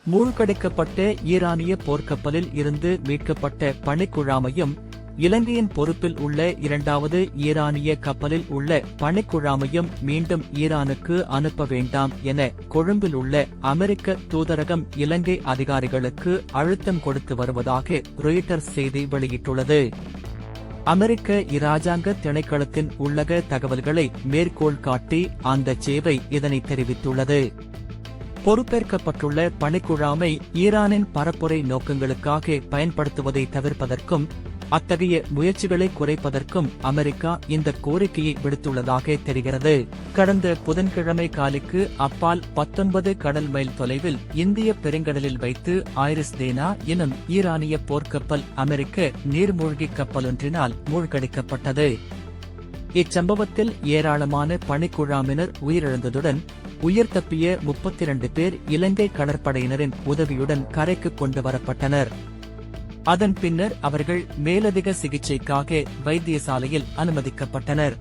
மூழ்கடிக்கப்பட்ட ஈரானிய போர்க்கப்பலில் இருந்து மீட்கப்பட்ட பணிக்குழாமையும் இலங்கையின் பொறுப்பில் உள்ள இரண்டாவது ஈரானிய கப்பலில் உள்ள பணிக்குழாமையும் மீண்டும் ஈரானுக்கு அனுப்ப வேண்டாம் என கொழும்பில் உள்ள அமெரிக்க தூதரகம் இலங்கை அதிகாரிகளுக்கு அழுத்தம் கொடுத்து வருவதாக ராய்ட்டர்ஸ் செய்தி வெளியிட்டுள்ளது. அமெரிக்க இராஜாங்க திணைக்களத்தின் உள்ளக தகவல்களை மேற்கோள் காட்டி அந்த சேவை இதனை தெரிவித்துள்ளது. பொறுப்பேற்கப்பட்டுள்ள பணிக்குழாமை ஈரானின் பரப்புரை நோக்கங்களுக்காக பயன்படுத்துவதை தவிர்ப்பதற்கும் அத்தகைய முயற்சிகளை குறைப்பதற்கும் அமெரிக்கா இந்த கோரிக்கையை விடுத்துள்ளதாக தெரிகிறது. கடந்த புதன்கிழமை காலைக்கு அப்பால் 19 கடல் மைல் தொலைவில் இந்திய பெருங்கடலில் வைத்து ஐரிஸ் தேனா எனும் ஈரானிய போர்க்கப்பல் அமெரிக்க நீர்மூழ்கி கப்பலொன்றினால் மூழ்கடிக்கப்பட்டது. இச்சம்பவத்தில் ஏராளமான பணிக்குழாமினர் உயிரிழந்ததுடன் உயிர் தப்பிய 32 பேர் இலங்கை கடற்படையினரின் உதவியுடன் கரைக்கு கொண்டு வரப்பட்டனர். அதன் பின்னர் அவர்கள் மேலதிக சிகிச்சைக்காக வைத்தியசாலையில் அனுமதிக்கப்பட்டனர்.